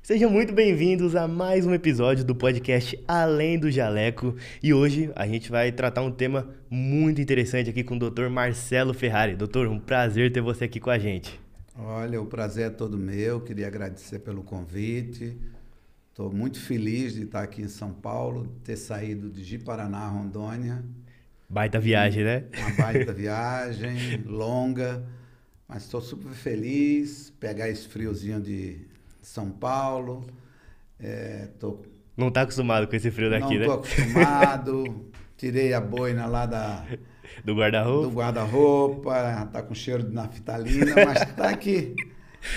Sejam muito bem-vindos a mais um episódio do podcast Além do Jaleco. E hoje a gente vai tratar um tema muito interessante aqui com o Dr. Marcelo Ferrari. Doutor, um prazer ter você aqui com a gente. Olha, o prazer é todo meu. Queria agradecer pelo convite. Estou muito feliz de estar aqui em São Paulo, ter saído de Ji-Paraná, Rondônia. Baita viagem, né? Uma baita viagem, longa, mas estou super feliz. Pegar esse friozinho de São Paulo. Não tá acostumado com esse frio Não daqui, né? estou acostumado. Tirei a boina lá Do do guarda-roupa. guarda-roupa, tá com cheiro de naftalina, mas tá aqui.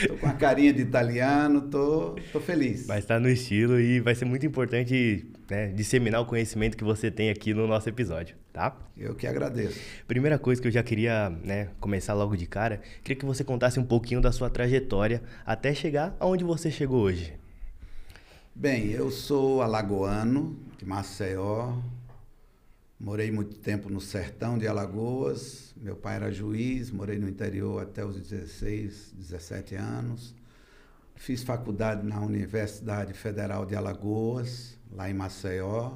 Tô com a carinha de italiano, tô feliz. Mas tá no estilo e vai ser muito importante, né, disseminar o conhecimento que você tem aqui no nosso episódio, tá? Eu que agradeço. Primeira coisa que eu já queria, né, começar logo de cara, queria que você contasse um pouquinho da sua trajetória até chegar aonde você chegou hoje. Bem, eu sou alagoano, de Maceió. Morei muito tempo no sertão de Alagoas. Meu pai era juiz, morei no interior até os 16, 17 anos. Fiz faculdade na Universidade Federal de Alagoas, lá em Maceió.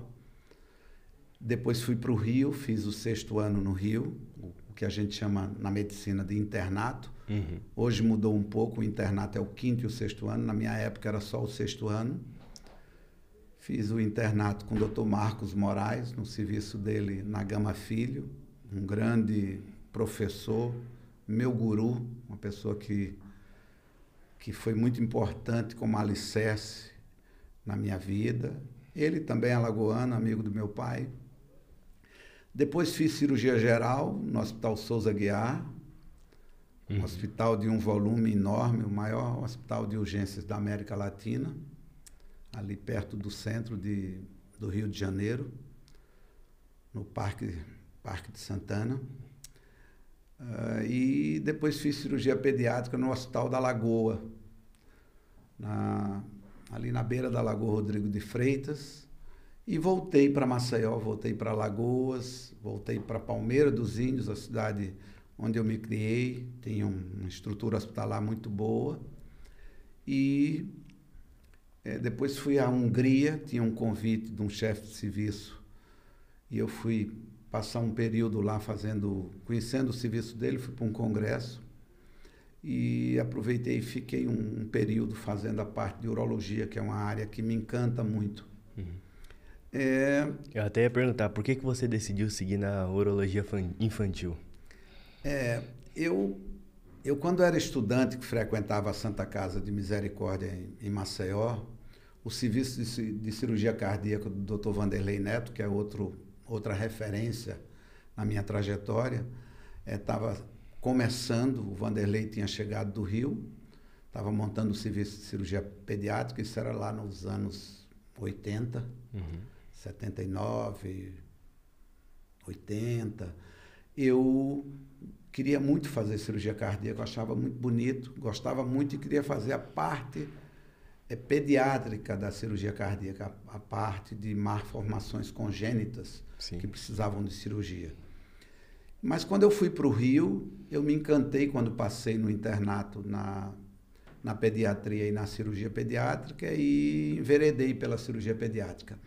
Depois fui para o Rio, fiz o 6º ano no Rio, o que a gente chama na medicina de internato. Hoje mudou um pouco, o internato é o 5º e o 6º ano, na minha época era só o 6º ano. Fiz o internato com o Dr. Marcos Moraes, no serviço dele na Gama Filho, um grande professor, meu guru, uma pessoa que foi muito importante como alicerce na minha vida. Ele também é alagoano, amigo do meu pai. Depois fiz cirurgia geral no Hospital Souza Aguiar, um hospital de um volume enorme, o maior hospital de urgências da América Latina, ali perto do centro do Rio de Janeiro, no Parque de Santana. E depois fiz cirurgia pediátrica no Hospital da Lagoa, ali na beira da Lagoa Rodrigo de Freitas. E voltei para Maceió, voltei para Alagoas, voltei para Palmeira dos Índios, a cidade onde eu me criei. Tinha uma estrutura hospitalar muito boa. E depois fui à Hungria, tinha um convite de um chefe de serviço e eu fui passar um período lá conhecendo o serviço dele, fui para um congresso e aproveitei e fiquei um período fazendo a parte de urologia, que é uma área que me encanta muito. Eu até ia perguntar, por que você decidiu seguir na urologia infantil? Eu, quando era estudante que frequentava a Santa Casa de Misericórdia em Maceió, o serviço de cirurgia cardíaca do Dr. Vanderlei Neto, que é outra referência na minha trajetória, estava começando. O Vanderlei tinha chegado do Rio, estava montando o serviço de cirurgia pediátrica, isso era lá nos anos 80, 79, 80. Eu queria muito fazer cirurgia cardíaca, eu achava muito bonito, gostava muito e queria fazer a parte pediátrica da cirurgia cardíaca, a parte de malformações congênitas. Sim. Que precisavam de cirurgia. Mas quando eu fui para o Rio, eu me encantei quando passei no internato na pediatria e na cirurgia pediátrica e enveredei pela cirurgia pediátrica.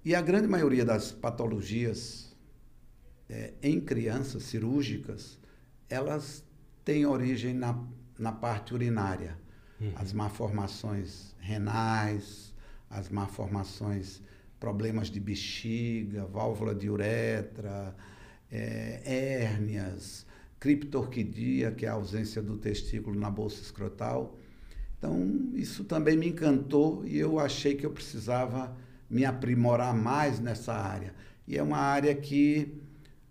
E a grande maioria das patologias em crianças cirúrgicas, elas têm origem na parte urinária. As malformações renais, as malformações, problemas de bexiga, válvula de uretra, hérnias, criptorquidia, que é a ausência do testículo na bolsa escrotal. Então, isso também me encantou e eu achei que eu precisava me aprimorar mais nessa área. E é uma área que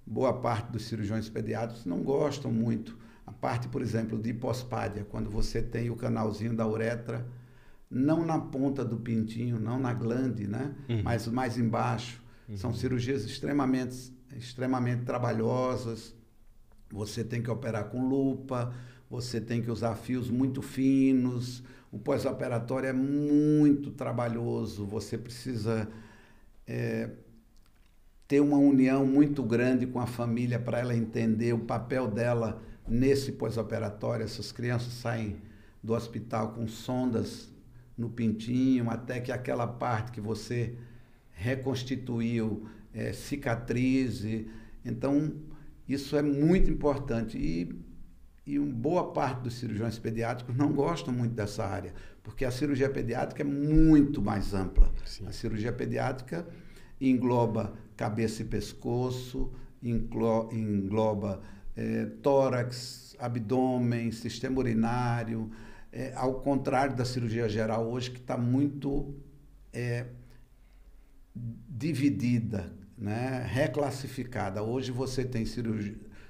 boa parte dos cirurgiões pediátricos não gostam muito. A parte, por exemplo, de hipospádia, quando você tem o canalzinho da uretra, não na ponta do pintinho, não na glande, né? Mas mais embaixo. São cirurgias extremamente trabalhosas. Você tem que operar com lupa, você tem que usar fios muito finos. O pós-operatório é muito trabalhoso. Você precisa ter uma união muito grande com a família para ela entender o papel dela nesse pós-operatório. Essas crianças saem do hospital com sondas no pintinho, até que aquela parte que você reconstituiu cicatrize. Então, isso é muito importante. E uma boa parte dos cirurgiões pediátricos não gostam muito dessa área, porque a cirurgia pediátrica é muito mais ampla. Sim. A cirurgia pediátrica engloba cabeça e pescoço, engloba tórax, abdômen, sistema urinário, ao contrário da cirurgia geral hoje, que está muito dividida, né? Reclassificada. Hoje você tem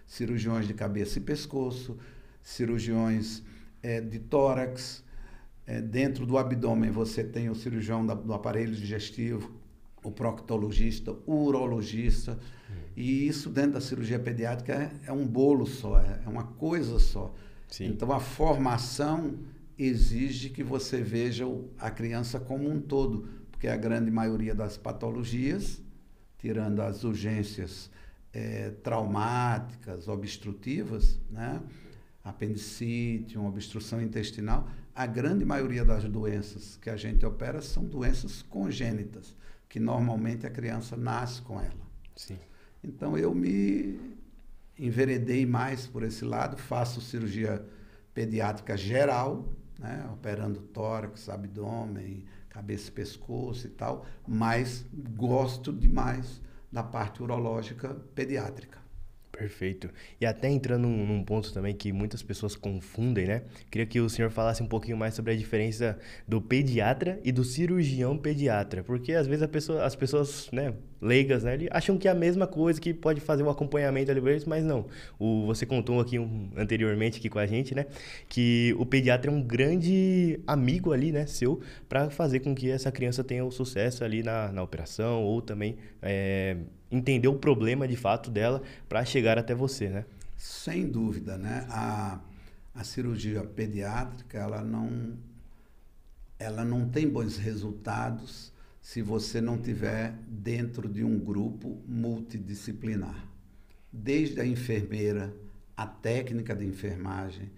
cirurgiões de cabeça e pescoço, cirurgiões de tórax, dentro do abdômen você tem o cirurgião do aparelho digestivo, o proctologista, o urologista, e isso dentro da cirurgia pediátrica é um bolo só, é uma coisa só. Sim. Então a formação exige que você veja a criança como um todo, porque a grande maioria das patologias, tirando as urgências traumáticas, obstrutivas, né? Apendicite, uma obstrução intestinal, a grande maioria das doenças que a gente opera são doenças congênitas, que normalmente a criança nasce com ela. Sim. Então eu me enveredei mais por esse lado, faço cirurgia pediátrica geral, né? Operando tórax, abdômen, cabeça e pescoço e tal, mas gosto demais da parte urológica pediátrica. Perfeito. E até entrando num ponto também que muitas pessoas confundem, né? Queria que o senhor falasse um pouquinho mais sobre a diferença do pediatra e do cirurgião pediatra, porque às vezes as pessoas, né, leigas, né, acham que é a mesma coisa, que pode fazer um acompanhamento ali, mas não. Você contou aqui anteriormente aqui com a gente, né, que o pediatra é um grande amigo ali, né, seu, para fazer com que essa criança tenha o sucesso ali na operação, ou também entender o problema de fato dela para chegar até você, né? Sem dúvida, né? A cirurgia pediátrica, ela não tem bons resultados se você não tiver dentro de um grupo multidisciplinar. Desde a enfermeira, a técnica de enfermagem,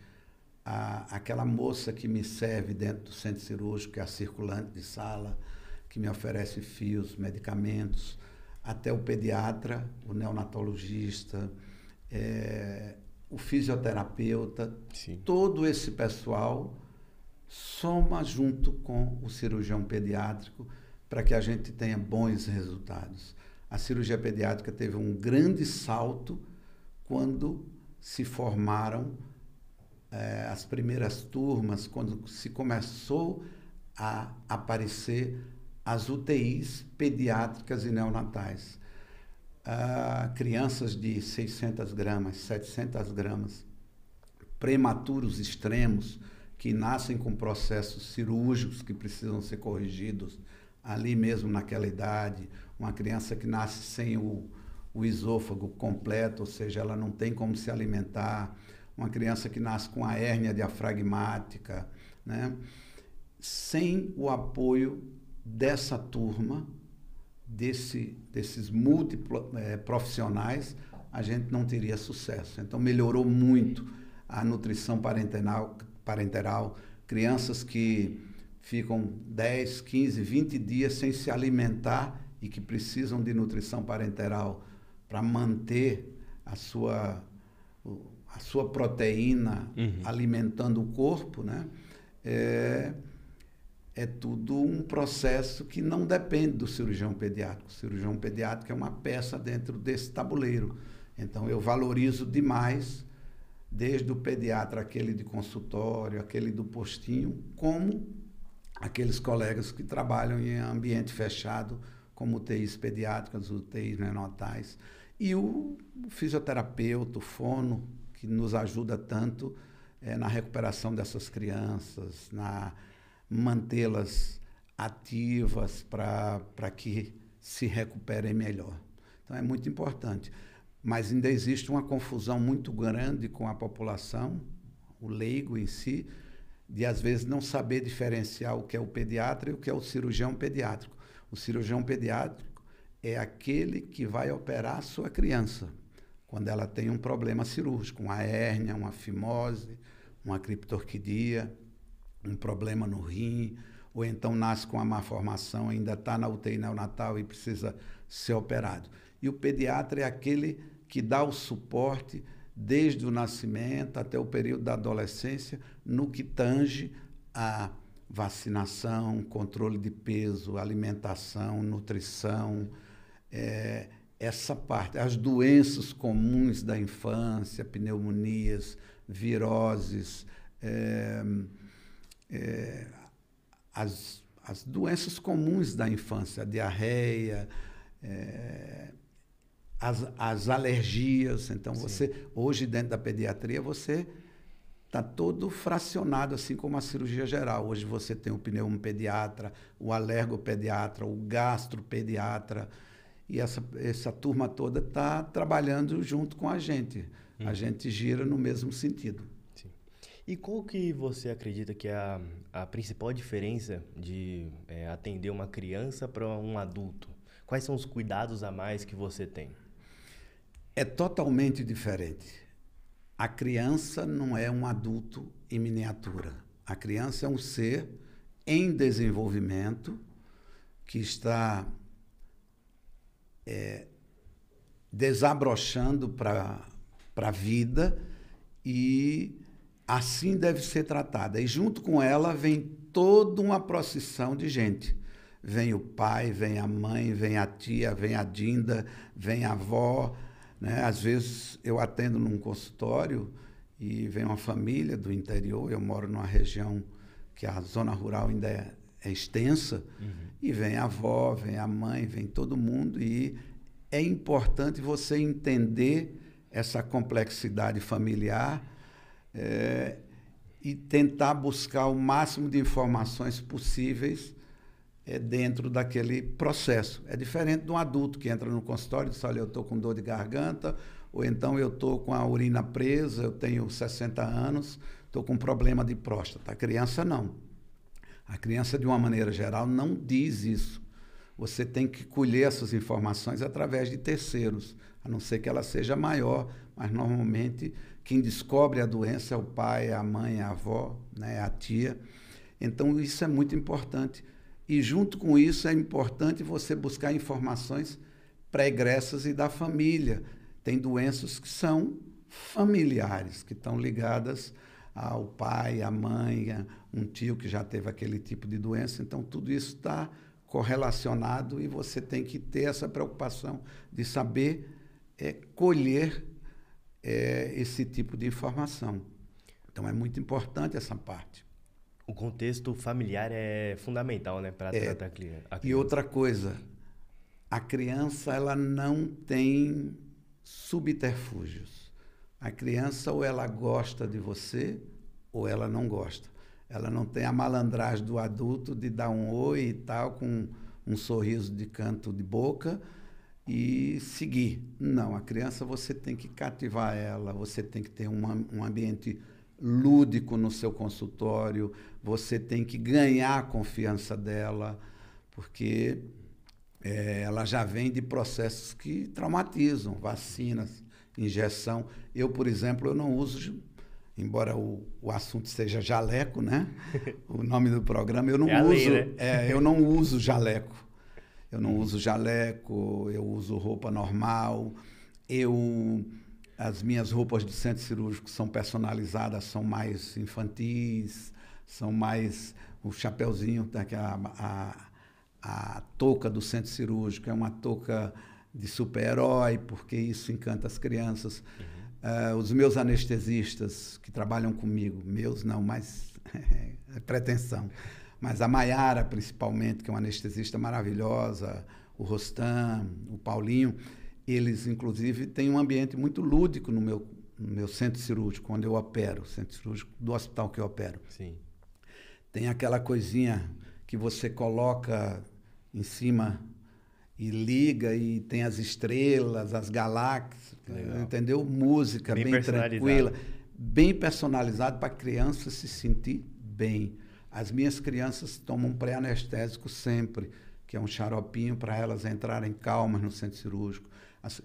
aquela moça que me serve dentro do centro cirúrgico, que é a circulante de sala, que me oferece fios, medicamentos, até o pediatra, o neonatologista, o fisioterapeuta. Sim. Todo esse pessoal soma junto com o cirurgião pediátrico para que a gente tenha bons resultados. A cirurgia pediátrica teve um grande salto quando se formaram as primeiras turmas, quando se começou a aparecer as UTIs pediátricas e neonatais. Crianças de 600 gramas, 700 gramas, prematuros extremos, que nascem com processos cirúrgicos que precisam ser corrigidos ali mesmo naquela idade. Uma criança que nasce sem o esôfago completo, ou seja, ela não tem como se alimentar. Uma criança que nasce com a hérnia diafragmática, né? Sem o apoio dessa turma, desses profissionais, a gente não teria sucesso. Então, melhorou muito a nutrição parenteral, crianças que ficam 10, 15, 20 dias sem se alimentar e que precisam de nutrição parenteral para manter a sua proteína alimentando o corpo, né? É tudo um processo que não depende do cirurgião pediátrico. O cirurgião pediátrico é uma peça dentro desse tabuleiro. Então, eu valorizo demais, desde o pediatra, aquele de consultório, aquele do postinho, como aqueles colegas que trabalham em ambiente fechado, como UTIs pediátricas, UTIs neonatais. E o fisioterapeuta, o fono, que nos ajuda tanto na recuperação dessas crianças, mantê-las ativas para que se recuperem melhor. Então, é muito importante. Mas ainda existe uma confusão muito grande com a população, o leigo em si, de às vezes não saber diferenciar o que é o pediatra e o que é o cirurgião pediátrico. O cirurgião pediátrico é aquele que vai operar a sua criança quando ela tem um problema cirúrgico, uma hérnia, uma fimose, uma criptorquidia, um problema no rim, ou então nasce com uma má formação, ainda está na UTI neonatal e precisa ser operado. E o pediatra é aquele que dá o suporte desde o nascimento até o período da adolescência, no que tange a vacinação, controle de peso, alimentação, nutrição, essa parte, as doenças comuns da infância, pneumonias, viroses, as doenças comuns da infância, a diarreia, as alergias. Então, hoje, dentro da pediatria, você está todo fracionado, assim como a cirurgia geral. Hoje você tem o pneumopediatra, o alergopediatra, o gastropediatra, e essa turma toda está trabalhando junto com a gente. A gente gira no mesmo sentido. Sim. E qual que você acredita que é a principal diferença de atender uma criança para um adulto? Quais são os cuidados a mais que você tem? É totalmente diferente. A criança não é um adulto em miniatura. A criança é um ser em desenvolvimento que está desabrochando para a vida, e assim deve ser tratada. E junto com ela vem toda uma procissão de gente. Vem o pai, vem a mãe, vem a tia, vem a dinda, vem a avó, né? Às vezes eu atendo num consultório e vem uma família do interior. Eu moro numa região que a zona rural ainda é extensa, e vem a avó, vem a mãe, vem todo mundo, e é importante você entender essa complexidade familiar e tentar buscar o máximo de informações possíveis dentro daquele processo. É diferente de um adulto que entra no consultório e diz: olha, eu estou com dor de garganta, ou então eu estou com a urina presa, eu tenho 60 anos, estou com problema de próstata. A criança não. A criança, de uma maneira geral, não diz isso. Você tem que colher essas informações através de terceiros, a não ser que ela seja maior, mas normalmente quem descobre a doença é o pai, a mãe, a avó, né, a tia. Então isso é muito importante. E junto com isso é importante você buscar informações pregressas e da família. Tem doenças que são familiares, que estão ligadas ao pai, à mãe, um tio que já teve aquele tipo de doença. Então tudo isso está correlacionado, e você tem que ter essa preocupação de saber colher esse tipo de informação. Então é muito importante essa parte. O contexto familiar é fundamental, né, para tratar a criança. E outra coisa, a criança ela não tem subterfúgios. A criança, ou ela gosta de você, ou ela não gosta. Ela não tem a malandragem do adulto de dar um oi e tal, com um sorriso de canto de boca e seguir. Não, a criança você tem que cativar ela, você tem que ter um ambiente lúdico no seu consultório, você tem que ganhar a confiança dela, porque ela já vem de processos que traumatizam, vacinas, injeção. Eu, por exemplo, eu não uso, embora o assunto seja jaleco, né? O nome do programa, eu não uso, né? Eu não uso jaleco. Eu não uso jaleco, eu uso roupa normal. As minhas roupas de centro cirúrgico são personalizadas, são mais infantis, são mais o chapeuzinho, a touca do centro cirúrgico é uma touca de super-herói, porque isso encanta as crianças. Os meus anestesistas que trabalham comigo, meus não, mas é pretensão, mas a Maiara, principalmente, que é uma anestesista maravilhosa, o Rostam, o Paulinho, eles, inclusive, têm um ambiente muito lúdico no meu centro cirúrgico, onde eu opero, centro cirúrgico do hospital que eu opero. Sim. Tem aquela coisinha que você coloca em cima e liga, e tem as estrelas, as galáxias, entendeu? Música bem tranquila, bem personalizado para a criança se sentir bem. As minhas crianças tomam pré-anestésico sempre, que é um xaropinho para elas entrarem calmas no centro cirúrgico.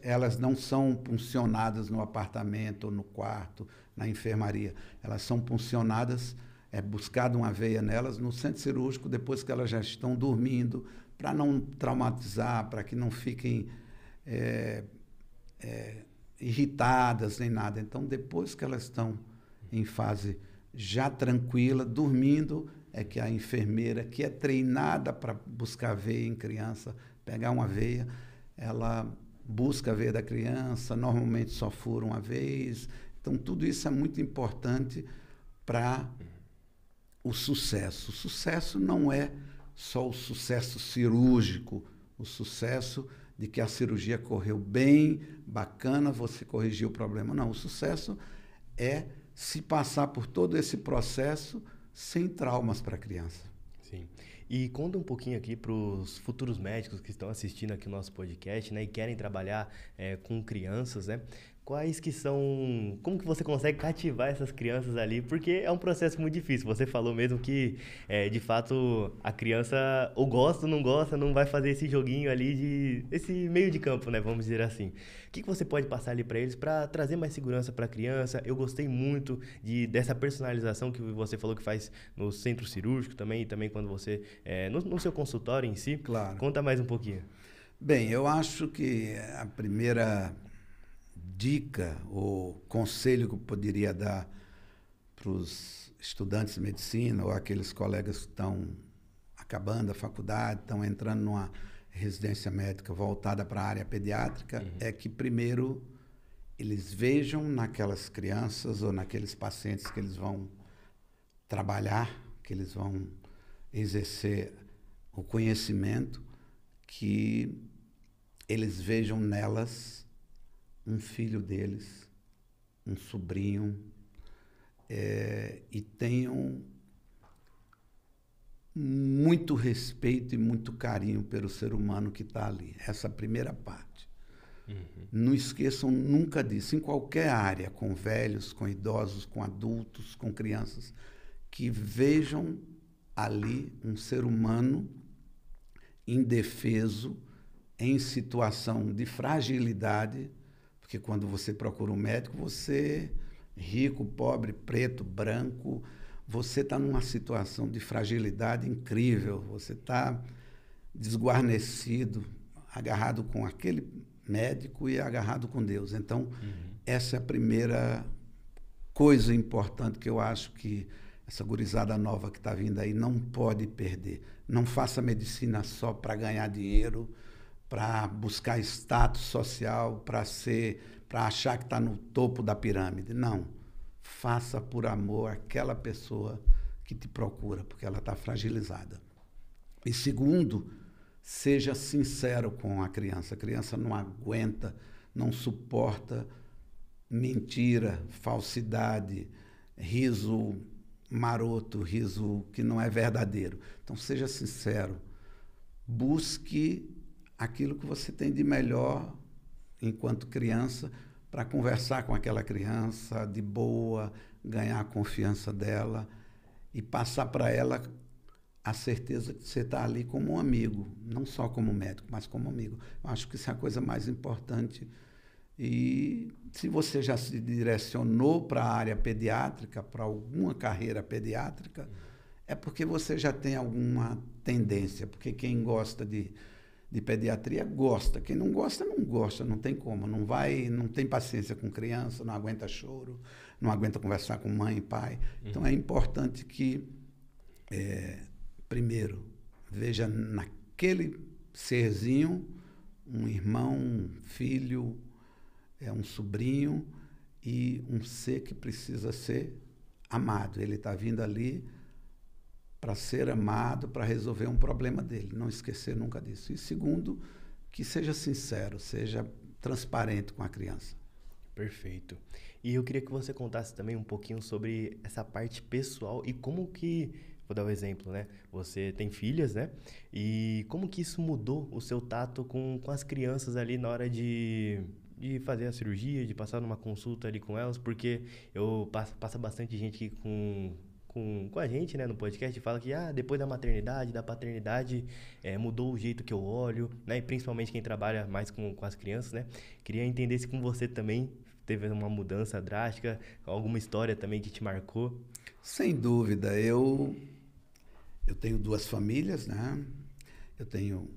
Elas não são puncionadas no apartamento ou no quarto, na enfermaria. Elas são puncionadas é buscado uma veia nelas no centro cirúrgico depois que elas já estão dormindo, para não traumatizar, para que não fiquem irritadas nem nada. Então, depois que elas estão em fase já tranquila, dormindo, é que a enfermeira, que é treinada para buscar veia em criança, pegar uma veia, ela busca a veia da criança, normalmente só fura uma vez. Então, tudo isso é muito importante para o sucesso. O sucesso não é só o sucesso cirúrgico, o sucesso de que a cirurgia correu bem, bacana, você corrigiu o problema. Não, o sucesso é se passar por todo esse processo sem traumas para a criança. Sim. E conta um pouquinho aqui para os futuros médicos que estão assistindo aqui o nosso podcast, né, e querem trabalhar com crianças, né? Quais que são... Como que você consegue cativar essas crianças ali? Porque é um processo muito difícil. Você falou mesmo que, de fato, a criança ou gosta ou não gosta, não vai fazer esse joguinho ali, esse meio de campo, né? Vamos dizer assim. O que você pode passar ali para eles para trazer mais segurança para a criança? Eu gostei muito dessa personalização que você falou que faz no centro cirúrgico também, e também quando você... no seu consultório em si. Claro. Conta mais um pouquinho. Bem, eu acho que a primeira dica ou conselho que eu poderia dar para os estudantes de medicina ou aqueles colegas que estão acabando a faculdade, estão entrando numa residência médica voltada para a área pediátrica, é que primeiro eles vejam naquelas crianças ou naqueles pacientes que eles vão trabalhar, que eles vão exercer o conhecimento, que eles vejam nelas um filho deles, um sobrinho, e tenham muito respeito e muito carinho pelo ser humano que está ali. Essa é a primeira parte. Não esqueçam nunca disso, em qualquer área, com velhos, com idosos, com adultos, com crianças, que vejam ali um ser humano indefeso, em situação de fragilidade, porque quando você procura um médico, você, rico, pobre, preto, branco, você está numa situação de fragilidade incrível, você está desguarnecido, agarrado com aquele médico e agarrado com Deus. Então, essa é a primeira coisa importante que eu acho que essa gurizada nova que está vindo aí não pode perder. Não faça medicina só para ganhar dinheiro, para buscar status social, para achar que está no topo da pirâmide. Não. Faça por amor àquela pessoa que te procura, porque ela está fragilizada. E segundo, seja sincero com a criança. A criança não aguenta, não suporta mentira, falsidade, riso maroto, riso que não é verdadeiro. Então, seja sincero. Busque aquilo que você tem de melhor enquanto criança para conversar com aquela criança de boa, ganhar a confiança dela e passar para ela a certeza que você está ali como um amigo, não só como médico, mas como amigo. Eu acho que isso é a coisa mais importante. E se você já se direcionou para a área pediátrica, para alguma carreira pediátrica, é porque você já tem alguma tendência, porque quem gosta de pediatria gosta, quem não gosta, não gosta, não tem como, não tem paciência com criança, não aguenta choro, não aguenta conversar com mãe e pai. Então é importante que, primeiro, veja naquele serzinho um irmão, um filho, um sobrinho e um ser que precisa ser amado. Ele está vindo ali para ser amado, para resolver um problema dele. Não esquecer nunca disso. E segundo, que seja sincero, seja transparente com a criança. Perfeito. E eu queria que você contasse também um pouquinho sobre essa parte pessoal e como que, vou dar um exemplo, né? Você tem filhas, né? E como que isso mudou o seu tato com as crianças ali na hora de fazer a cirurgia, de passar numa consulta ali com elas, porque passa bastante gente aqui com a gente, né, no podcast, fala que depois da maternidade, da paternidade, mudou o jeito que eu olho, né, e principalmente quem trabalha mais com as crianças, né. Queria entender se com você também teve uma mudança drástica, alguma história também que te marcou. Sem dúvida. Eu tenho 2 famílias, né? Eu tenho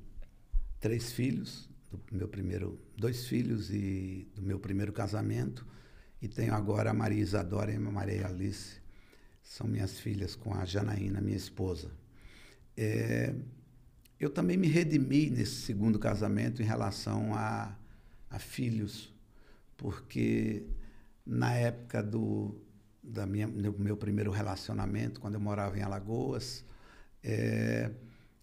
3 filhos, 2 filhos do meu primeiro casamento, e tenho agora a Maria Isadora e a Maria Alice. São minhas filhas com a Janaína, minha esposa. Eu também me redimi nesse segundo casamento em relação a filhos, porque na época do meu primeiro relacionamento, quando eu morava em Alagoas,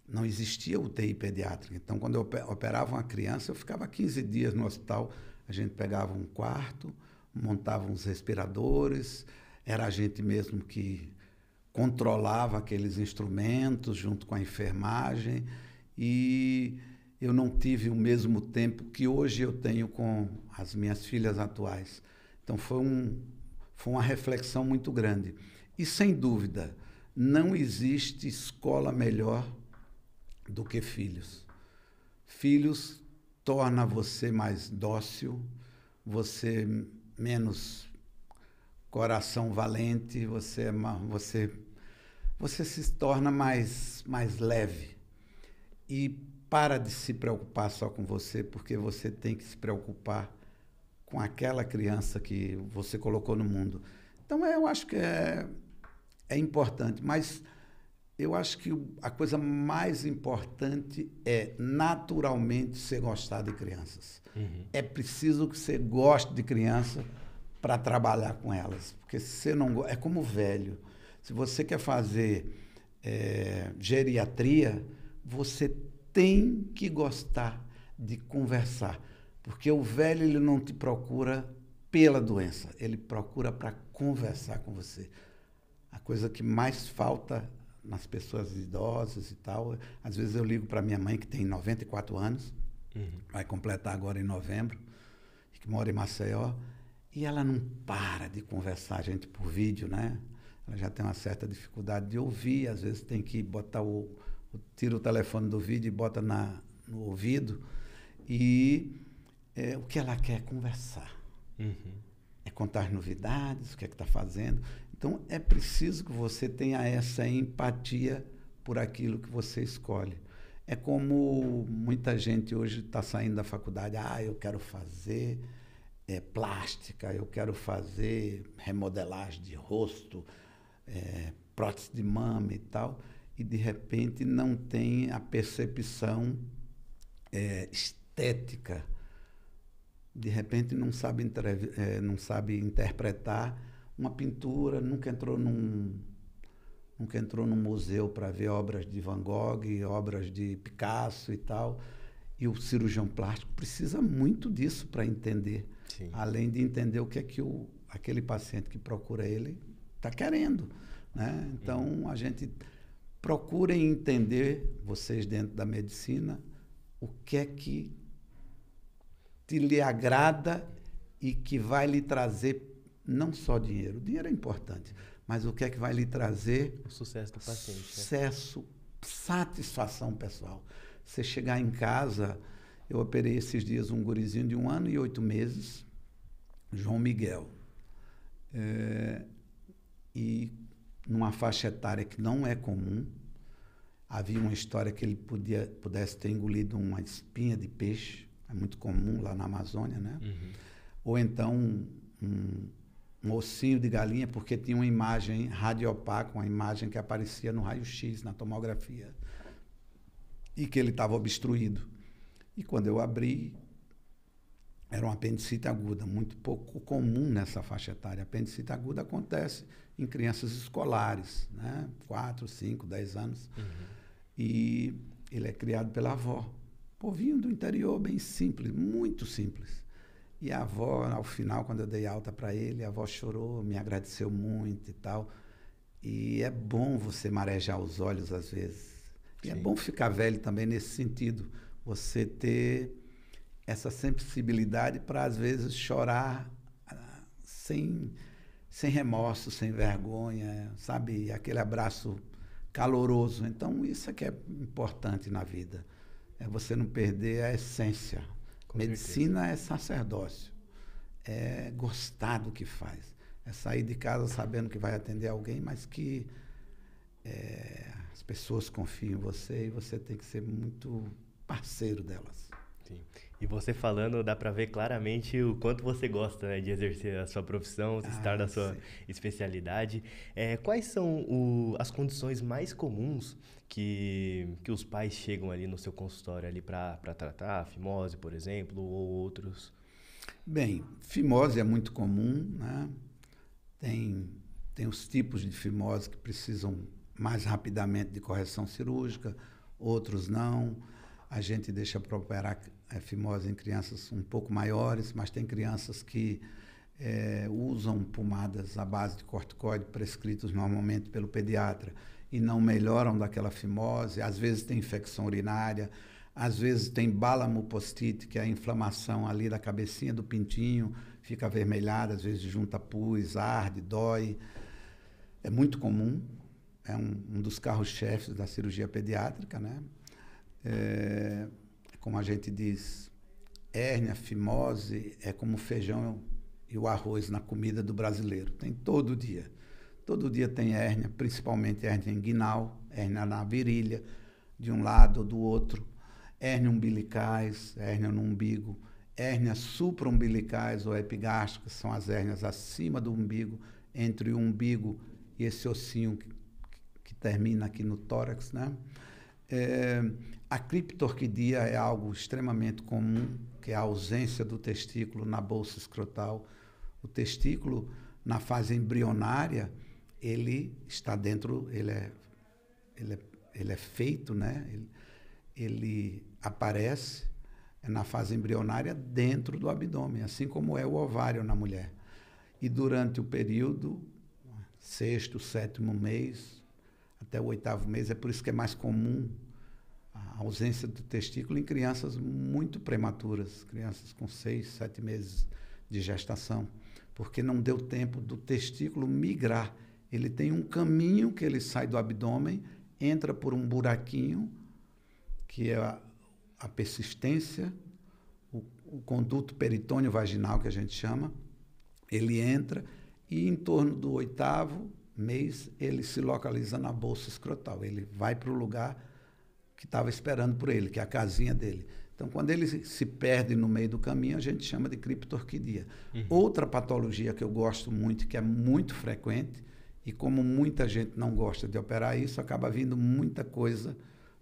não existia UTI pediátrica. Então, quando eu operava uma criança, eu ficava 15 dias no hospital. A gente pegava um quarto, montava uns respiradores, era a gente mesmo que controlava aqueles instrumentos junto com a enfermagem, e eu não tive o mesmo tempo que hoje eu tenho com as minhas filhas atuais. Então foi uma reflexão muito grande. E sem dúvida, não existe escola melhor do que filhos. Filhos torna você mais dócil, você menos coração valente, você se torna mais leve e para de se preocupar só com você, porque você tem que se preocupar com aquela criança que você colocou no mundo. Então, eu acho que é importante, mas eu acho que a coisa mais importante é naturalmente você gostar de crianças. Uhum. É preciso que você goste de criança para trabalhar com elas, porque se você não é como velho. Se você quer fazer geriatria, você tem que gostar de conversar, porque o velho ele não te procura pela doença, ele procura para conversar com você. A coisa que mais falta nas pessoas idosas e tal, às vezes eu ligo para minha mãe, que tem 94 anos, vai completar agora em novembro, que mora em Maceió, e ela não para de conversar, a gente por vídeo, né? Ela já tem uma certa dificuldade de ouvir, às vezes tem que botar tira o telefone do vídeo e bota no ouvido, e o que ela quer é conversar, é contar novidades, o que é que está fazendo. Então, é preciso que você tenha essa empatia por aquilo que você escolhe. É como muita gente hoje está saindo da faculdade, eu quero fazer plástica, eu quero fazer remodelagem de rosto, prótese de mama e tal, e de repente não tem a percepção estética, de repente não sabe interpretar uma pintura, nunca entrou num museu para ver obras de Van Gogh, obras de Picasso e tal, e o cirurgião plástico precisa muito disso para entender. Sim. Além de entender o que é que aquele paciente que procura ele está querendo, né? Então, a gente procura entender, vocês dentro da medicina, o que é que lhe agrada e que vai lhe trazer não só dinheiro. O dinheiro é importante, mas o que é que vai lhe trazer? O sucesso do paciente. Sucesso, né? Satisfação pessoal. Você chegar em casa, eu operei esses dias um gurizinho de 1 ano e 8 meses, João Miguel. E numa faixa etária que não é comum, havia uma história que ele pudesse ter engolido uma espinha de peixe, é muito comum lá na Amazônia, né? Ou então um ossinho de galinha, porque tinha uma imagem radiopaca, uma imagem que aparecia no raio-x, na tomografia, e que ele estava obstruído. E quando eu abri, era uma apendicite aguda, muito pouco comum nessa faixa etária. A apendicite aguda acontece em crianças escolares, né? 4, 5, 10 anos. E ele é criado pela avó. Povinho do interior, bem simples, muito simples. E a avó, ao final, quando eu dei alta para ele, a avó chorou, me agradeceu muito e tal. E é bom você marejar os olhos às vezes. E é bom ficar velho também nesse sentido. Você ter essa sensibilidade para, às vezes, chorar sem remorso, sem vergonha, sabe? Aquele abraço caloroso. Então, isso é que é importante na vida. É você não perder a essência. Medicina é sacerdócio, é gostar do que faz, É sair de casa sabendo que vai atender alguém, mas que as pessoas confiam em você e você tem que ser muito parceiro delas. Sim. E você falando, dá para ver claramente o quanto você gosta, né, de exercer a sua profissão, estar na sua especialidade. Quais são as condições mais comuns que os pais chegam ali no seu consultório ali para tratar, fimose, por exemplo, ou outros? Bem, fimose é muito comum, né? Tem os tipos de fimose que precisam mais rapidamente de correção cirúrgica, outros não. A gente deixa para operar fimose em crianças um pouco maiores, mas tem crianças que usam pomadas à base de corticoide prescritos normalmente pelo pediatra e não melhoram daquela fimose. Às vezes tem infecção urinária, às vezes tem balamopostite, que é a inflamação ali da cabecinha do pintinho, fica avermelhada, às vezes junta pus, arde, dói. É muito comum, é um dos carros-chefes da cirurgia pediátrica, né? Como a gente diz, hérnia, fimose, é como o feijão e o arroz na comida do brasileiro. Tem todo dia. Todo dia tem hérnia, principalmente hérnia inguinal, hérnia na virilha, de um lado ou do outro, hérnia umbilicais, hérnia no umbigo, hérnias supraumbilicais ou epigástricas, são as hérnias acima do umbigo, entre o umbigo e esse ossinho que termina aqui no tórax, né? A criptorquidia é algo extremamente comum, que é a ausência do testículo na bolsa escrotal. O testículo, na fase embrionária, ele está dentro, ele é feito, né? Ele aparece na fase embrionária dentro do abdômen, assim como é o ovário na mulher. E durante o período, 6º, 7º mês, até o 8º mês, é por isso que é mais comum a ausência do testículo em crianças muito prematuras, crianças com 6, 7 meses de gestação, porque não deu tempo do testículo migrar. Ele tem um caminho que ele sai do abdômen, entra por um buraquinho, que é a persistência, o conduto peritônio vaginal, que a gente chama. Ele entra e em torno do 8º mês ele se localiza na bolsa escrotal. Ele vai para o lugar que estava esperando por ele, que é a casinha dele. Então, quando ele se perde no meio do caminho, a gente chama de criptorquidia. Outra patologia que eu gosto muito, que é muito frequente, e como muita gente não gosta de operar isso, acaba vindo muita coisa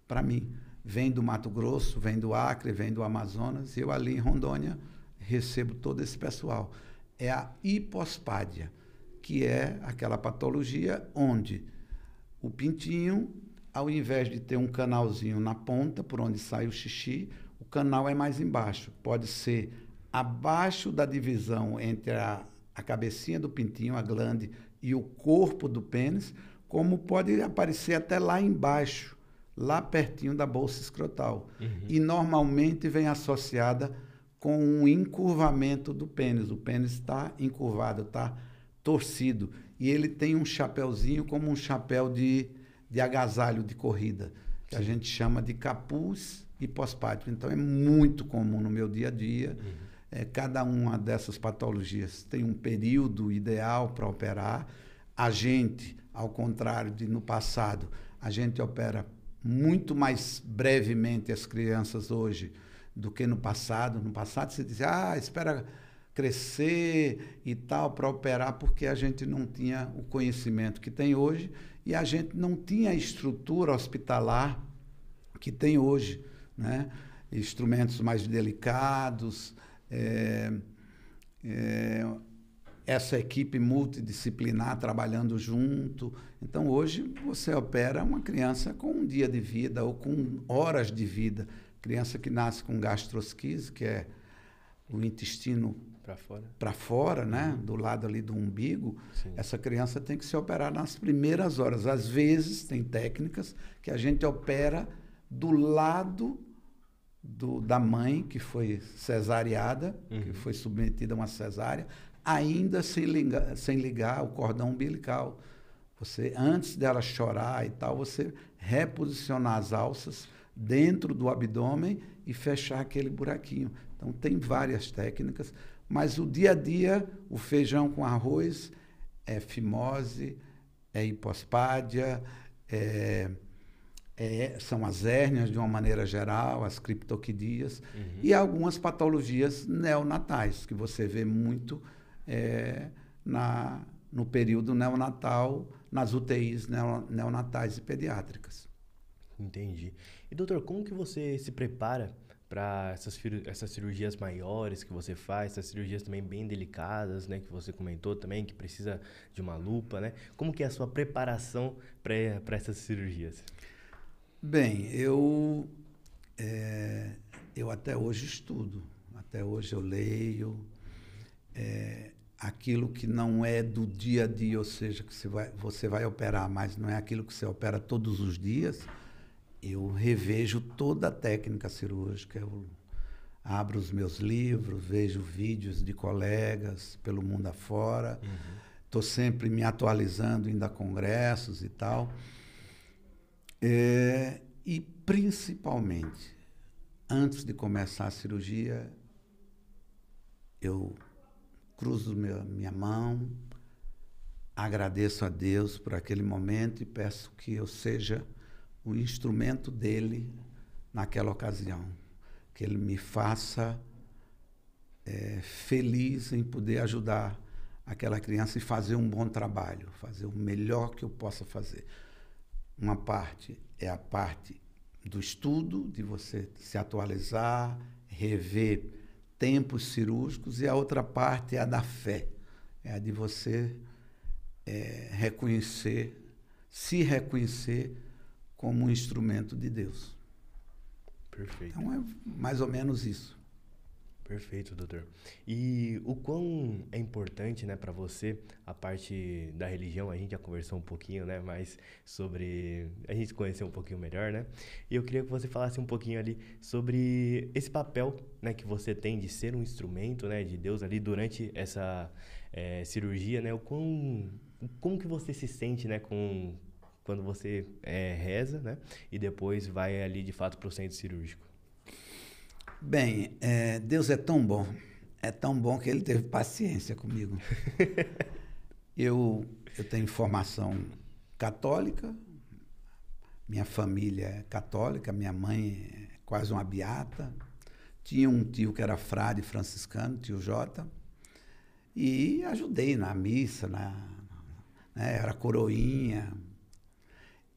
para mim. Vem do Mato Grosso, vem do Acre, vem do Amazonas, e eu ali em Rondônia recebo todo esse pessoal. É a hipospádia, que é aquela patologia onde o pintinho, ao invés de ter um canalzinho na ponta, por onde sai o xixi, o canal é mais embaixo. Pode ser abaixo da divisão entre a cabecinha do pintinho, a glande, e o corpo do pênis, como pode aparecer até lá embaixo, lá pertinho da bolsa escrotal. E normalmente vem associada com um encurvamento do pênis. O pênis está encurvado, está torcido. E ele tem um chapéuzinho como um chapéu de agasalho de corrida, que a gente chama de capuz hipospádico. Então, é muito comum no meu dia a dia. Cada uma dessas patologias tem um período ideal para operar. A gente, ao contrário de no passado, a gente opera muito mais brevemente as crianças hoje do que no passado. No passado se dizia, espera crescer e tal para operar, porque a gente não tinha o conhecimento que tem hoje e a gente não tinha a estrutura hospitalar que tem hoje, né? Instrumentos mais delicados, essa equipe multidisciplinar trabalhando junto. Então, hoje, você opera uma criança com um dia de vida ou com horas de vida. Criança que nasce com gastrosquise, que é o intestino para fora, né? Do lado ali do umbigo. Sim. Essa criança tem que se operar nas primeiras horas. Às vezes, tem técnicas que a gente opera do lado da mãe, que foi cesariada, que foi submetida a uma cesárea, ainda sem ligar o cordão umbilical. Você, antes dela chorar e tal, você reposicionar as alças dentro do abdômen e fechar aquele buraquinho. Então, tem várias técnicas, mas o dia a dia, o feijão com arroz, é fimose, é hipospádia, são as hérnias de uma maneira geral, as criptoquidias, e algumas patologias neonatais, que você vê muito no período neonatal, nas UTIs neonatais e pediátricas. Entendi. E doutor, como que você se prepara para essas cirurgias maiores que você faz, essas cirurgias também bem delicadas, né, que você comentou também, que precisa de uma lupa, né? Como que é a sua preparação para essas cirurgias? Bem, eu até hoje estudo, até hoje eu leio. Aquilo que não é do dia a dia, ou seja, que você vai operar, mas não é aquilo que você opera todos os dias, eu revejo toda a técnica cirúrgica, eu abro os meus livros, vejo vídeos de colegas pelo mundo afora, estou sempre me atualizando, indo a congressos e tal. E principalmente, antes de começar a cirurgia, eu cruzo minha mão, agradeço a Deus por aquele momento e peço que eu seja o instrumento dele naquela ocasião, que ele me faça feliz em poder ajudar aquela criança e fazer um bom trabalho, fazer o melhor que eu possa fazer. Uma parte é a parte do estudo, de você se atualizar, rever tempos cirúrgicos, e a outra parte é a da fé, é a de você se reconhecer como um instrumento de Deus. Perfeito. Então é mais ou menos isso. Perfeito, doutor. E o quão é importante, né, para você a parte da religião? A gente já conversou um pouquinho, né, mais sobre a gente conhecer um pouquinho melhor, né? E eu queria que você falasse um pouquinho ali sobre esse papel, né, que você tem de ser um instrumento, né, de Deus ali durante essa cirurgia, né? Como que você se sente, né, quando você reza, né, e depois vai ali de fato para o centro cirúrgico? Bem, Deus é tão bom que ele teve paciência comigo. Eu tenho formação católica, minha família é católica, minha mãe é quase uma beata, tinha um tio que era frade franciscano, tio Jota, e ajudei na missa, era coroinha,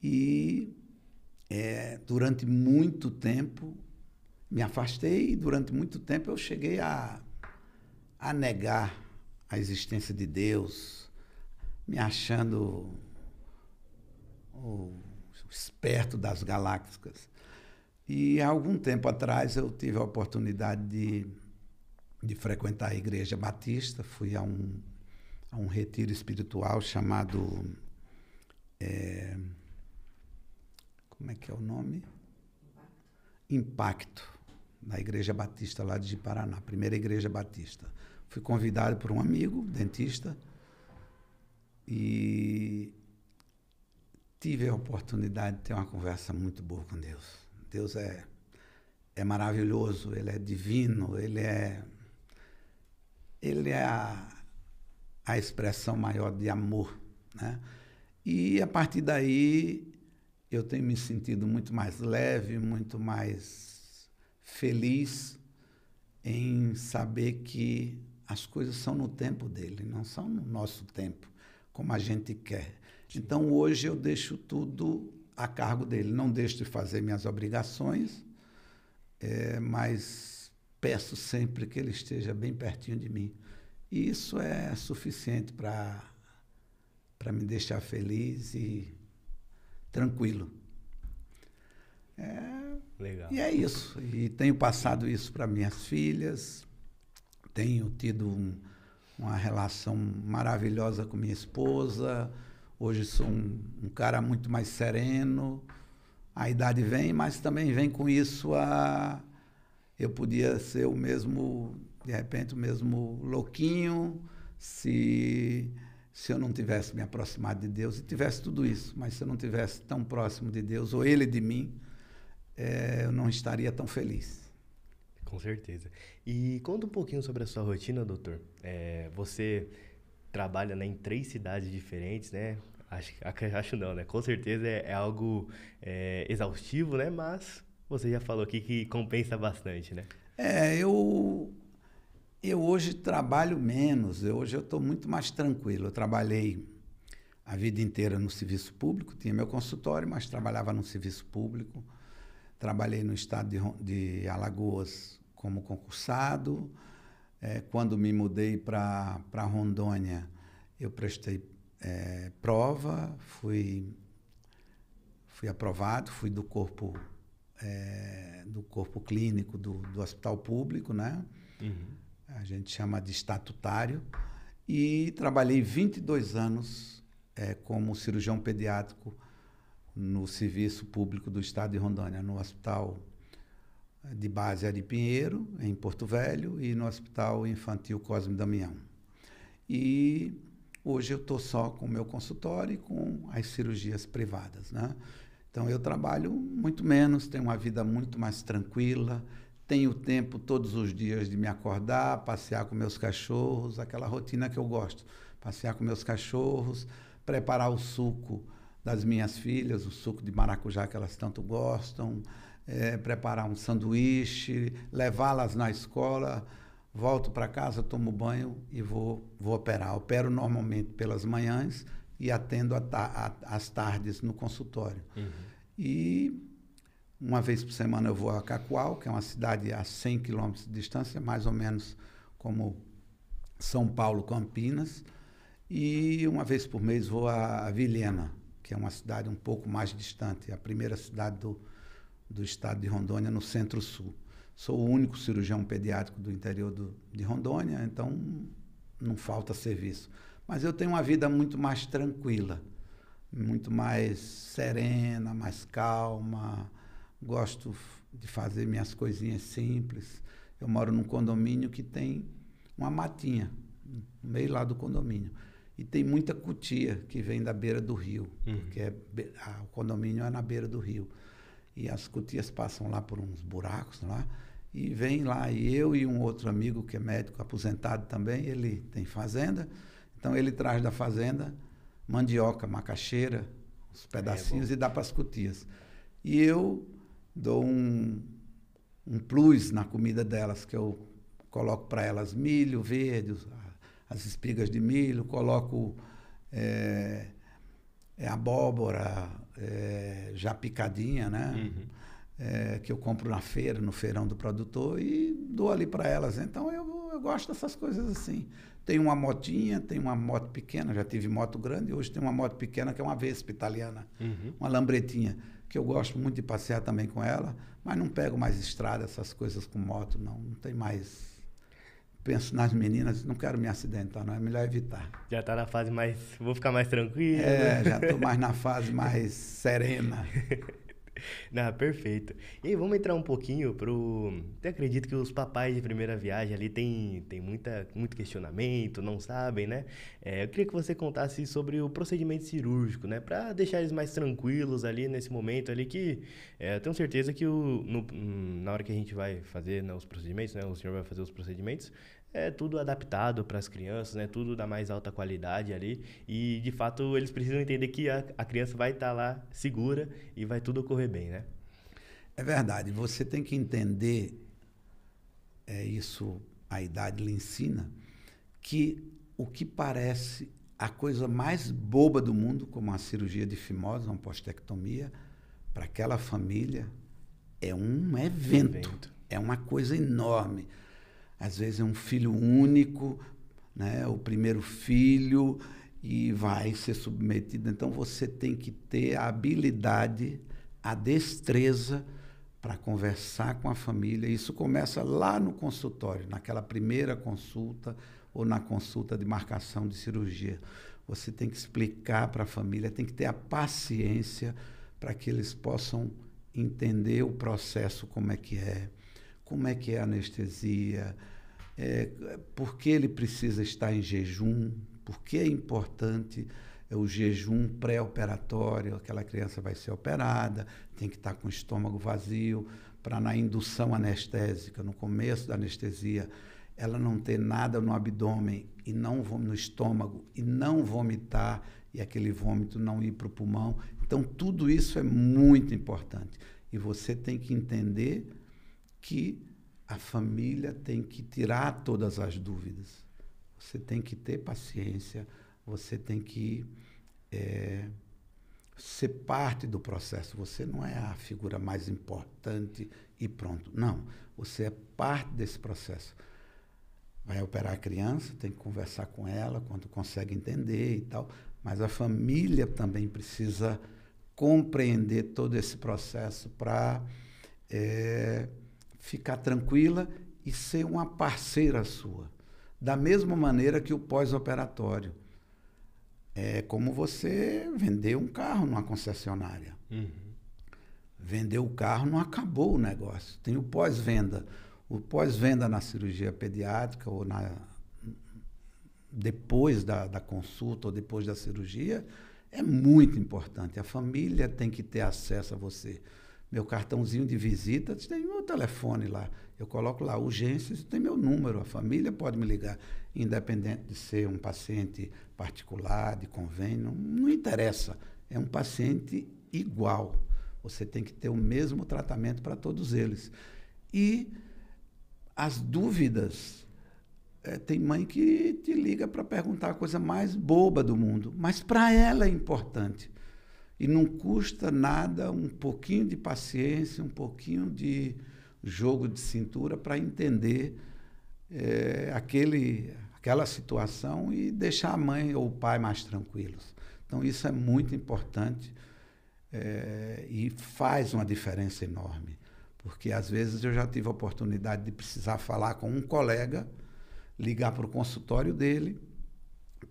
e durante muito tempo me afastei, e durante muito tempo eu cheguei a negar a existência de Deus, me achando o esperto das galáxias. E há algum tempo atrás eu tive a oportunidade de frequentar a Igreja Batista, fui a um retiro espiritual chamado... como é que é o nome? Impacto, na Igreja Batista lá de Paraná, primeira Igreja Batista. Fui convidado por um amigo, dentista, e tive a oportunidade de ter uma conversa muito boa com Deus. Deus é maravilhoso, Ele é divino, Ele é a expressão maior de amor, né? E a partir daí eu tenho me sentido muito mais leve, muito mais feliz em saber que as coisas são no tempo dele, não são no nosso tempo, como a gente quer. Então, hoje eu deixo tudo a cargo dele. Não deixo de fazer minhas obrigações, mas peço sempre que ele esteja bem pertinho de mim. E isso é suficiente para me deixar feliz e tranquilo. Legal. E é isso. E tenho passado isso para minhas filhas, tenho tido uma relação maravilhosa com minha esposa. Hoje sou um cara muito mais sereno. A idade vem, mas também vem com isso eu podia ser de repente, o mesmo louquinho, se eu não tivesse me aproximado de Deus e tivesse tudo isso. Mas se eu não tivesse tão próximo de Deus, ou Ele de mim, eu não estaria tão feliz. Com certeza. E conta um pouquinho sobre a sua rotina, doutor. Você trabalha, né, em 3 cidades diferentes, né? Acho não, né? Com certeza é algo exaustivo, né? Mas você já falou aqui que compensa bastante, né? Eu hoje trabalho menos, hoje eu estou muito mais tranquilo. Eu trabalhei a vida inteira no serviço público, tinha meu consultório, mas trabalhava no serviço público. Trabalhei no estado de Alagoas como concursado. Quando me mudei para Rondônia, eu prestei prova, fui aprovado, fui do corpo clínico do hospital público, né? Uhum. A gente chama de estatutário, e trabalhei 22 anos como cirurgião pediátrico no serviço público do estado de Rondônia, no hospital de base Ari Pinheiro, em Porto Velho, e no Hospital Infantil Cosme Damião. E hoje eu estou só com o meu consultório e com as cirurgias privadas, né? Então eu trabalho muito menos, tenho uma vida muito mais tranquila, tenho tempo todos os dias de me acordar, passear com meus cachorros, aquela rotina que eu gosto, passear com meus cachorros, preparar o suco das minhas filhas, o suco de maracujá que elas tanto gostam, preparar um sanduíche, levá-las na escola, volto para casa, tomo banho e vou operar. Opero normalmente pelas manhãs e atendo às tardes no consultório. Uhum. E uma vez por semana eu vou a Cacoal, que é uma cidade a 100 quilômetros de distância, mais ou menos como São Paulo, Campinas. E uma vez por mês vou a Vilhena, que é uma cidade um pouco mais distante, a primeira cidade do estado de Rondônia, no centro-sul. Sou o único cirurgião pediátrico do interior de Rondônia, então não falta serviço. Mas eu tenho uma vida muito mais tranquila, muito mais serena, mais calma. Gosto de fazer minhas coisinhas simples. Eu moro num condomínio que tem uma matinha, no meio lá do condomínio. E tem muita cutia que vem da beira do rio, porque o condomínio é na beira do rio. E as cutias passam lá por uns buracos lá, e vem lá, e eu e um outro amigo que é médico aposentado também, ele tem fazenda, então ele traz da fazenda mandioca, macaxeira, os pedacinhos e dá para as cutias. E eu dou um plus na comida delas, que eu coloco para elas milho verde, as espigas de milho, coloco abóbora já picadinha, né? Que eu compro na feira, no feirão do produtor, e dou ali para elas. Então eu gosto dessas coisas assim. Tenho uma motinha, tenho uma moto pequena, já tive moto grande, hoje tenho uma moto pequena que é uma Vespa italiana, uma lambretinha, que eu gosto muito de passear também com ela, mas não pego mais estrada, essas coisas com moto, não tem mais. Penso nas meninas, não quero me acidentar, não, é melhor evitar. Já está na fase mais, vou ficar mais tranquilo. Já estou mais na fase mais serena. Não, perfeito. E aí, vamos entrar um pouquinho pro... Eu acredito que os papais de primeira viagem ali tem muito questionamento, não sabem, né? Eu queria que você contasse sobre o procedimento cirúrgico, né? Para deixar eles mais tranquilos ali nesse momento ali que... eu tenho certeza que na hora que a gente vai fazer, né, os procedimentos, né? O senhor vai fazer os procedimentos, é tudo adaptado para as crianças, né? Tudo da mais alta qualidade ali. E, de fato, eles precisam entender que a criança vai estar lá segura e vai tudo ocorrer bem, né? É verdade. Você tem que entender, isso a idade lhe ensina, que o que parece a coisa mais boba do mundo, como uma cirurgia de fimose, uma postectomia, para aquela família, é um evento. É uma coisa enorme. Às vezes é um filho único, né? O primeiro filho, e vai ser submetido. Então você tem que ter a habilidade, a destreza para conversar com a família. Isso começa lá no consultório, naquela primeira consulta ou na consulta de marcação de cirurgia. Você tem que explicar para a família, tem que ter a paciência para que eles possam entender o processo, como é a anestesia, por que ele precisa estar em jejum, por que é importante o jejum pré-operatório, aquela criança vai ser operada, tem que estar com o estômago vazio, para na indução anestésica, no começo da anestesia, ela não ter nada no abdômen e não no estômago e não vomitar e aquele vômito não ir para o pulmão. Então, tudo isso é muito importante. E você tem que entender que a família tem que tirar todas as dúvidas. Você tem que ter paciência, você tem que ser parte do processo. Você não é a figura mais importante e pronto. Não, você é parte desse processo. Vai operar a criança, tem que conversar com ela quando consegue entender e tal, mas a família também precisa compreender todo esse processo para ficar tranquila e ser uma parceira sua. Da mesma maneira que o pós-operatório. É como você vender um carro numa concessionária. Uhum. Vender o carro não acabou o negócio. Tem o pós-venda. O pós-venda na cirurgia pediátrica ou depois da consulta ou depois da cirurgia é muito importante. A família tem que ter acesso a você. Meu cartãozinho de visita tem meu telefone lá. Eu coloco lá urgências, tem meu número. A família pode me ligar, independente de ser um paciente particular, de convênio, não interessa. É um paciente igual. Você tem que ter o mesmo tratamento para todos eles. E as dúvidas, tem mãe que te liga para perguntar a coisa mais boba do mundo, mas para ela é importante. E não custa nada um pouquinho de paciência, um pouquinho de jogo de cintura para entender aquela situação e deixar a mãe ou o pai mais tranquilos. Então, isso é muito importante e faz uma diferença enorme. Porque, às vezes, eu já tive a oportunidade de precisar falar com um colega, ligar para o consultório dele,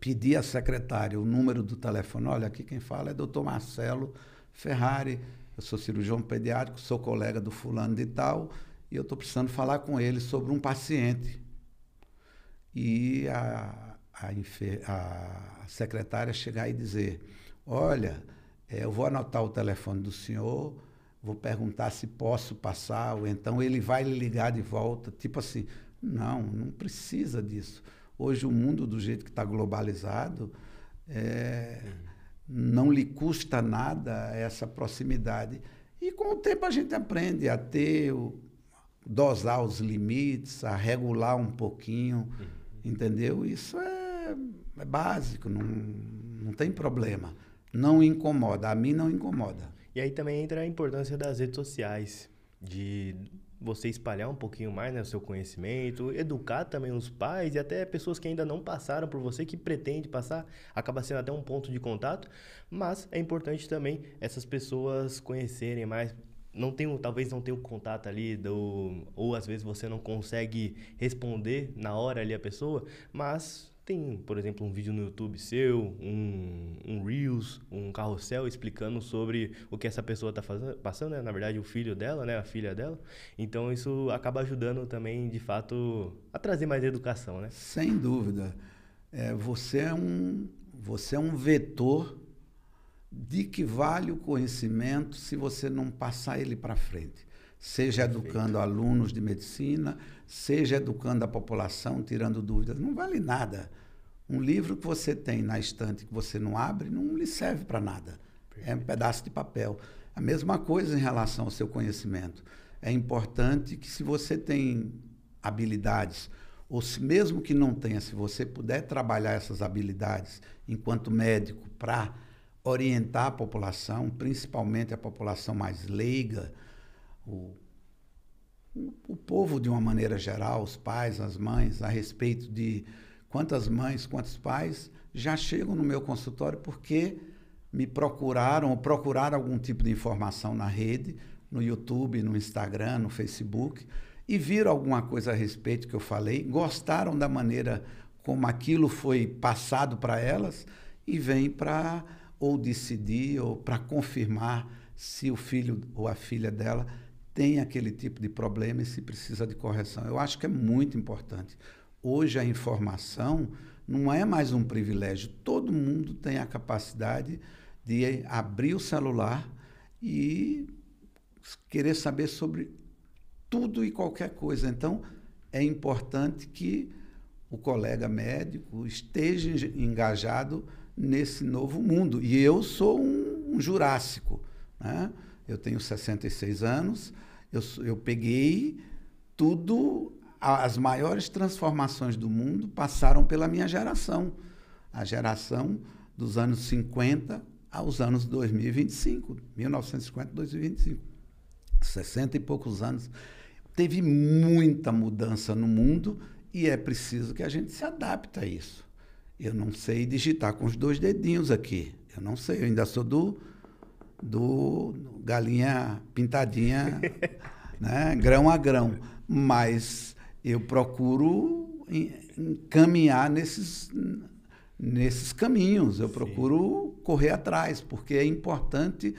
pedir à secretária o número do telefone. Olha, aqui quem fala é Dr. Marcelo Ferrari, eu sou cirurgião pediátrico, sou colega do fulano de tal, e eu estou precisando falar com ele sobre um paciente. E a secretária chegar e dizer, olha, eu vou anotar o telefone do senhor, vou perguntar se posso passar, ou então ele vai lhe ligar de volta, tipo assim. Não precisa disso. Hoje o mundo, do jeito que está globalizado, não lhe custa nada essa proximidade. E com o tempo a gente aprende a dosar os limites, a regular um pouquinho, entendeu? Isso é básico, não tem problema. Não incomoda, a mim não incomoda. E aí também entra a importância das redes sociais, de você espalhar um pouquinho mais, né, o seu conhecimento, educar também os pais e até pessoas que ainda não passaram por você, que pretende passar, acaba sendo até um ponto de contato, mas é importante também essas pessoas conhecerem mais. Talvez não tenha o contato ali, ou às vezes você não consegue responder na hora ali a pessoa, mas tem, por exemplo, um vídeo no YouTube seu, um Reels, um carrossel explicando sobre o que essa pessoa está passando, né? Na verdade, o filho dela, né? A filha dela. Então, isso acaba ajudando também, de fato, a trazer mais educação, né? Sem dúvida. Você é um vetor de que vale o conhecimento se você não passar ele para frente. Seja educando alunos de medicina, seja educando a população, tirando dúvidas. Não vale nada. Um livro que você tem na estante que você não abre, não lhe serve para nada. É um pedaço de papel. A mesma coisa em relação ao seu conhecimento. É importante que, se você tem habilidades, ou se mesmo que não tenha, se você puder trabalhar essas habilidades enquanto médico para orientar a população, principalmente a população mais leiga, o povo de uma maneira geral, os pais, as mães, a respeito de quantas mães, quantos pais já chegam no meu consultório porque me procuraram ou procuraram algum tipo de informação na rede, no YouTube, no Instagram, no Facebook, e viram alguma coisa a respeito que eu falei, gostaram da maneira como aquilo foi passado para elas e vêm para ou decidir ou para confirmar se o filho ou a filha dela tem aquele tipo de problema e se precisa de correção. Eu acho que é muito importante. Hoje a informação não é mais um privilégio. Todo mundo tem a capacidade de abrir o celular e querer saber sobre tudo e qualquer coisa. Então, é importante que o colega médico esteja engajado nesse novo mundo. E eu sou um jurássico, né? Eu tenho 66 anos, eu peguei tudo, as maiores transformações do mundo passaram pela minha geração, a geração dos anos 50 aos anos 2025, 1950 a 2025, 60 e poucos anos. Teve muita mudança no mundo e é preciso que a gente se adapte a isso. Eu não sei digitar com os 2 dedinhos aqui, eu não sei, eu ainda sou do galinha pintadinha, né, grão a grão, mas eu procuro encaminhar nesses caminhos, eu procuro correr atrás, porque é importante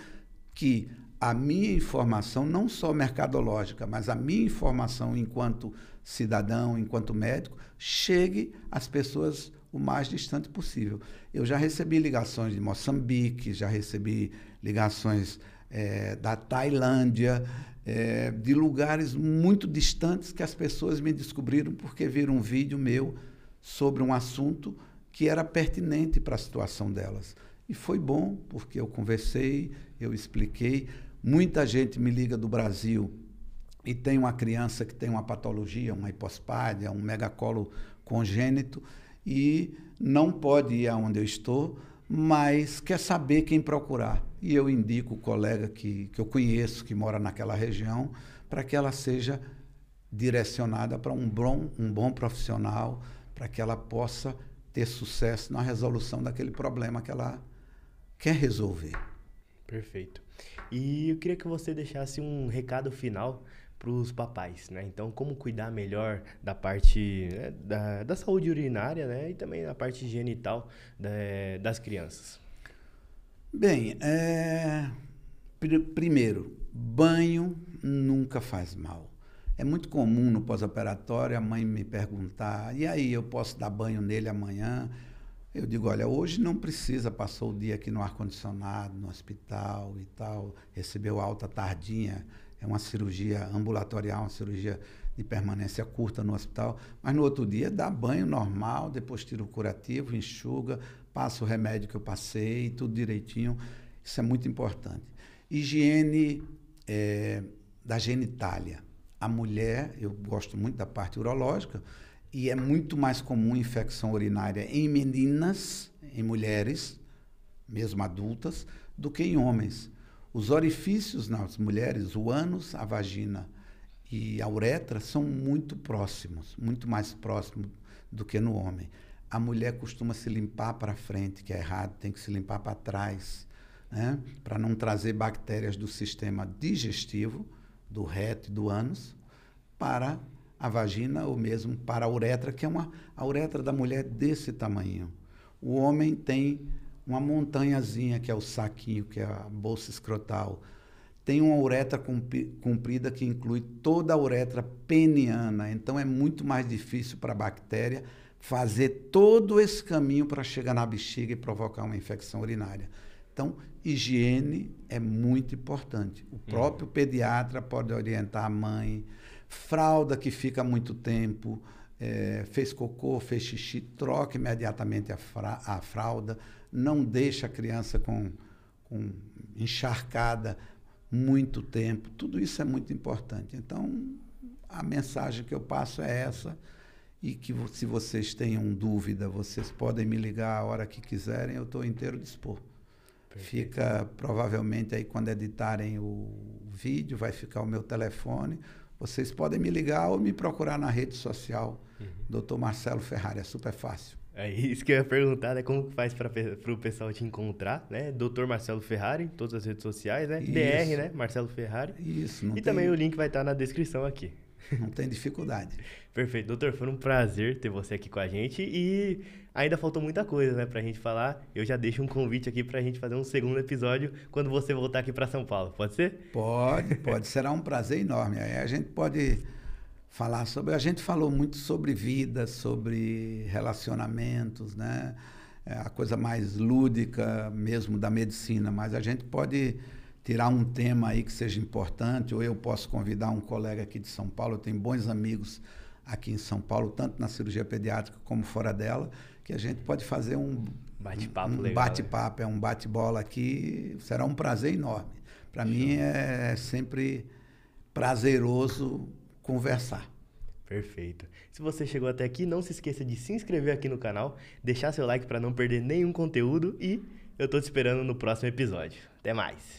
que a minha informação, não só mercadológica, mas a minha informação enquanto cidadão, enquanto médico, chegue às pessoas o mais distante possível. Eu já recebi ligações de Moçambique, já recebi ligações da Tailândia, de lugares muito distantes que as pessoas me descobriram porque viram um vídeo meu sobre um assunto que era pertinente para a situação delas. E foi bom, porque eu conversei, eu expliquei. Muita gente me liga do Brasil e tem uma criança que tem uma patologia, uma hipospádia, um megacolo congênito, e não pode ir aonde eu estou, mas quer saber quem procurar. E eu indico o colega que eu conheço, que mora naquela região, para que ela seja direcionada para um bom profissional, para que ela possa ter sucesso na resolução daquele problema que ela quer resolver. Perfeito. E eu queria que você deixasse um recado final para os papais, né? Então, como cuidar melhor da parte, né, da saúde urinária, né? E também da parte genital das crianças. Bem, primeiro, banho nunca faz mal. É muito comum no pós-operatório a mãe me perguntar, e aí, eu posso dar banho nele amanhã? Eu digo, olha, hoje não precisa, passou o dia aqui no ar-condicionado, no hospital e tal, recebeu alta tardinha, é uma cirurgia ambulatorial, uma cirurgia de permanência curta no hospital, mas no outro dia dá banho normal, depois tira o curativo, enxuga, passa o remédio que eu passei, tudo direitinho, isso é muito importante. Higiene da genitália. A mulher, eu gosto muito da parte urológica, e é muito mais comum infecção urinária em meninas, em mulheres, mesmo adultas, do que em homens. Os orifícios nas mulheres, o ânus, a vagina e a uretra, são muito próximos, muito mais próximos do que no homem. A mulher costuma se limpar para frente, que é errado, tem que se limpar para trás, né? Para não trazer bactérias do sistema digestivo, do reto e do ânus, para a vagina ou mesmo para a uretra, que é a uretra da mulher desse tamanho. O homem tem uma montanhazinha, que é o saquinho, que é a bolsa escrotal. Tem uma uretra comprida que inclui toda a uretra peniana. Então, é muito mais difícil para a bactéria fazer todo esse caminho para chegar na bexiga e provocar uma infecção urinária. Então, higiene é muito importante. O próprio pediatra pode orientar a mãe. Fralda que fica muito tempo, fez cocô, fez xixi, troque imediatamente a fralda. Não deixe a criança com encharcada muito tempo. Tudo isso é muito importante. Então, a mensagem que eu passo é essa, e que se vocês tenham dúvida, vocês podem me ligar a hora que quiserem, eu estou inteiro dispor. Perfeito. Fica, provavelmente, aí quando editarem o vídeo, vai ficar o meu telefone. Vocês podem me ligar ou me procurar na rede social, Dr. Marcelo Ferrari, é super fácil. É isso que eu ia perguntar, né? Como faz para o pessoal te encontrar, né? Dr. Marcelo Ferrari, em todas as redes sociais, né? Isso. DR, né? Marcelo Ferrari. Isso. E também o link vai estar na descrição aqui. Não tem dificuldade. Perfeito. Doutor, foi um prazer ter você aqui com a gente e ainda faltou muita coisa, né, pra gente falar. Eu já deixo um convite aqui pra gente fazer um segundo episódio quando você voltar aqui pra São Paulo. Pode ser? Pode. Será um prazer enorme. Aí a gente pode falar sobre... A gente falou muito sobre vida, sobre relacionamentos, né? A coisa mais lúdica mesmo da medicina, mas a gente pode tirar um tema aí que seja importante, ou eu posso convidar um colega aqui de São Paulo, eu tenho bons amigos aqui em São Paulo, tanto na cirurgia pediátrica como fora dela, que a gente pode fazer um bate-papo legal. Bate-papo, um bate-bola aqui. Será um prazer enorme. Para mim é sempre prazeroso conversar. Perfeito. Se você chegou até aqui, não se esqueça de se inscrever aqui no canal, deixar seu like para não perder nenhum conteúdo e eu tô te esperando no próximo episódio. Até mais!